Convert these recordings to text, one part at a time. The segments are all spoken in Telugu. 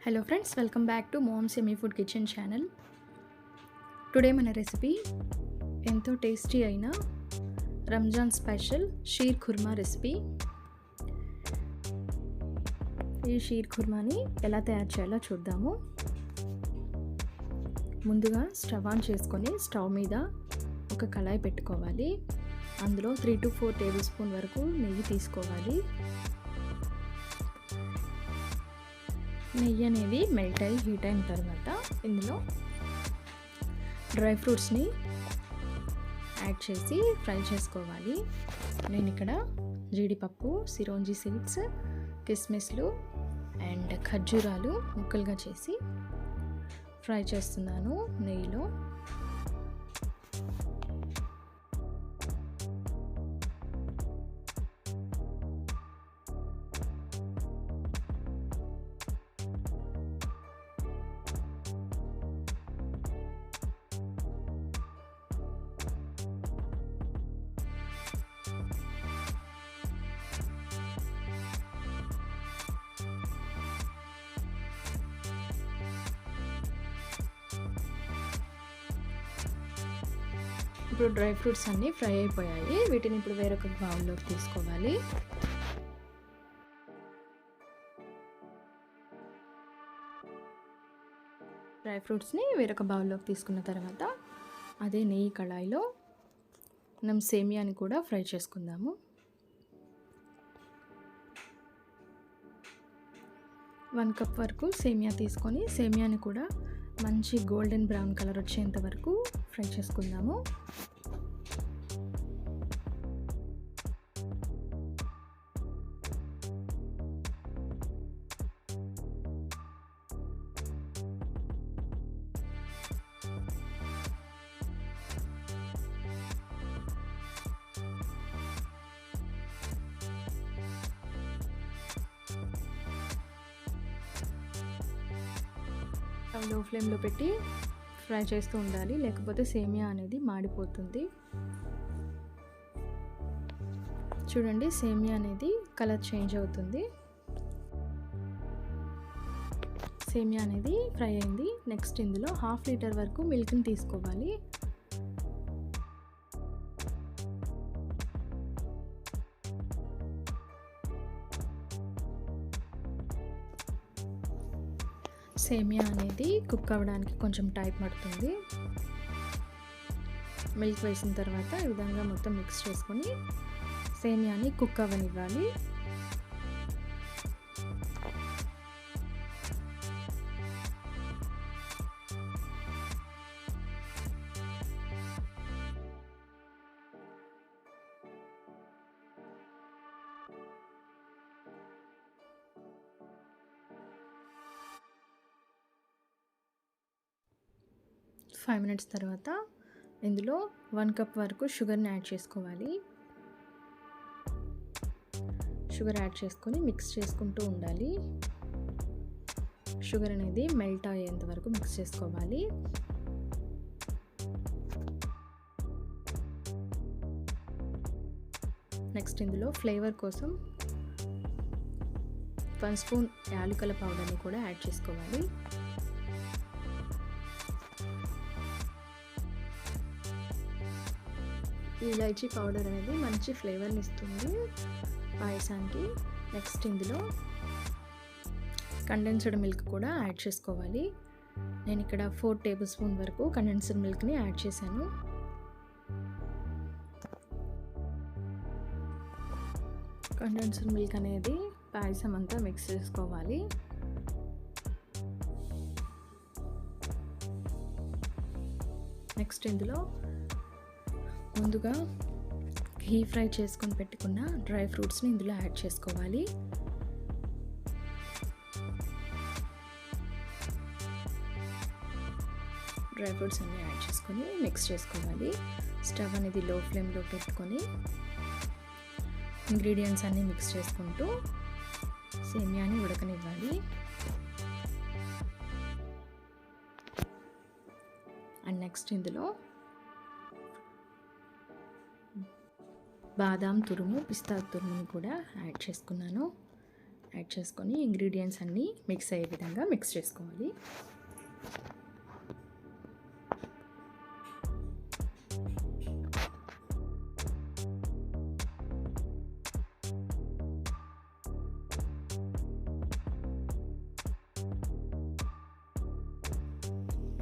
Hello friends, welcome back to moms yummy food kitchen channel. Today మన రెసిపీ ఎంతో టేస్టీ అయిన రంజాన్ స్పెషల్ షీర్ ఖుర్మా రెసిపీ. ఈ షీర్ ఖుర్మాని ఎలా తయారు చేయాలో చూద్దాము. ముందుగా స్టవ్ ఆన్ చేసుకొని స్టవ్ మీద ఒక కళాయి పెట్టుకోవాలి. అందులో 3 to 4 టేబుల్ స్పూన్ వరకు నెయ్యి తీసుకోవాలి. నెయ్యి అనేది మెల్ట్ అయ్యి హీట్ అయిన తర్వాత ఇందులో డ్రై ఫ్రూట్స్ని యాడ్ చేసి ఫ్రై చేసుకోవాలి. నేను ఇక్కడ జీడిపప్పు, సిరోంజి సీడ్స్, కిస్మిస్లు అండ్ ఖర్జూరాలు ముక్కలుగా చేసి ఫ్రై చేస్తున్నాను నెయ్యిలో. ఇప్పుడు డ్రై ఫ్రూట్స్ అన్నీ ఫ్రై అయిపోయాయి. వీటిని ఇప్పుడు వేరొక బౌల్లోకి తీసుకోవాలి. డ్రై ఫ్రూట్స్ని వేరొక బౌల్లోకి తీసుకున్న తర్వాత అదే నెయ్యి కళాయిలో మనం సేమియాని కూడా ఫ్రై చేసుకుందాము. వన్ కప్ వరకు సేమియా తీసుకొని సేమియాని కూడా మంచి గోల్డెన్ బ్రౌన్ కలర్ వచ్చేంత వరకు ఫ్రై చేసుకుందాము. లో ఫ్లేమ్లో పెట్టి ఫ్రై చేస్తూ ఉండాలి, లేకపోతే సేమియా అనేది మాడిపోతుంది. చూడండి, సేమియా అనేది కలర్ చేంజ్ అవుతుంది. సేమియా అనేది ఫ్రై అయింది. నెక్స్ట్ ఇందులో 1/2 లీటర్ వరకు మిల్క్ని తీసుకోవాలి. సేమియా అనేది కుక్ అవ్వడానికి కొంచెం టైం పడుతుంది. మిల్క్ వేసిన తర్వాత ఈ విధంగా మొత్తం మిక్స్ చేసుకొని సేమియాని కుక్ అవ్వనివ్వాలి. ఫైవ్ మినిట్స్ తర్వాత ఇందులో 1 కప్ వరకు షుగర్ని యాడ్ చేసుకోవాలి. షుగర్ యాడ్ చేసుకొని మిక్స్ చేసుకుంటూ ఉండాలి. షుగర్ అనేది మెల్ట్ అయ్యేంత వరకు మిక్స్ చేసుకోవాలి. నెక్స్ట్ ఇందులో ఫ్లేవర్ కోసం 1 స్పూన్ యాలకుల పౌడర్ని కూడా యాడ్ చేసుకోవాలి. ఈ ఇలాచీ పౌడర్ అనేది మంచి ఫ్లేవర్ని ఇస్తుంది పాయసానికి. నెక్స్ట్ ఇందులో కండెన్స్డ్ మిల్క్ కూడా యాడ్ చేసుకోవాలి. నేను ఇక్కడ 4 టేబుల్ స్పూన్ వరకు కండెన్స్డ్ మిల్క్ని యాడ్ చేశాను. కండెన్స్డ్ మిల్క్ అనేది పాయసం అంతా మిక్స్ చేసుకోవాలి. నెక్స్ట్ ఇందులో ముందుగా ఘీ ఫ్రై చేసుకొని పెట్టుకున్న డ్రై ఫ్రూట్స్ని ఇందులో యాడ్ చేసుకోవాలి. డ్రై ఫ్రూట్స్ అన్నీ యాడ్ చేసుకొని మిక్స్ చేసుకోవాలి. స్టవ్ అనేది లో ఫ్లేమ్లో పెట్టుకొని ఇంగ్రీడియంట్స్ అన్నీ మిక్స్ చేసుకుంటూ సేమియాని ఉడకనివ్వాలి. అండ్ నెక్స్ట్ ఇందులో బాదాం తురుము, పిస్తా తురుముని కూడా యాడ్ చేసుకున్నాను. యాడ్ చేసుకొని ఇంగ్రీడియంట్స్ అన్నీ మిక్స్ అయ్యే విధంగా మిక్స్ చేసుకోవాలి.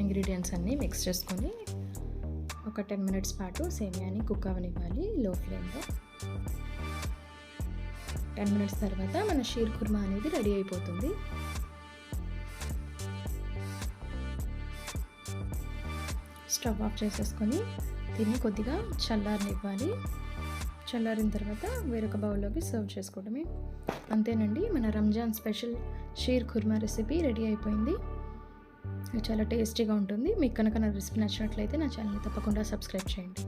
ఇంగ్రీడియంట్స్ అన్నీ మిక్స్ చేసుకొని ఒక 10 మినిట్స్ పాటు సేమియాని కుక్ అవనివ్వాలి లో ఫ్లేమ్లో. 10 మినిట్స్ తర్వాత మన షీర్ కుర్మా అనేది రెడీ అయిపోతుంది. స్టవ్ ఆఫ్ చేసేసుకొని దీన్ని కొద్దిగా చల్లారనివ్వాలి. చల్లారిన తర్వాత వేరొక బౌల్లోకి సర్వ్ చేసుకోవడమే. అంతేనండి, మన Ramzan special sheer kurma recipe ready అయిపోయింది. చాలా టేస్టీగా ఉంటుంది. మీకు కనుక నా రెసిపీ నచ్చినట్లయితే నా ఛానల్ని తప్పకుండా సబ్స్క్రైబ్ చేయండి.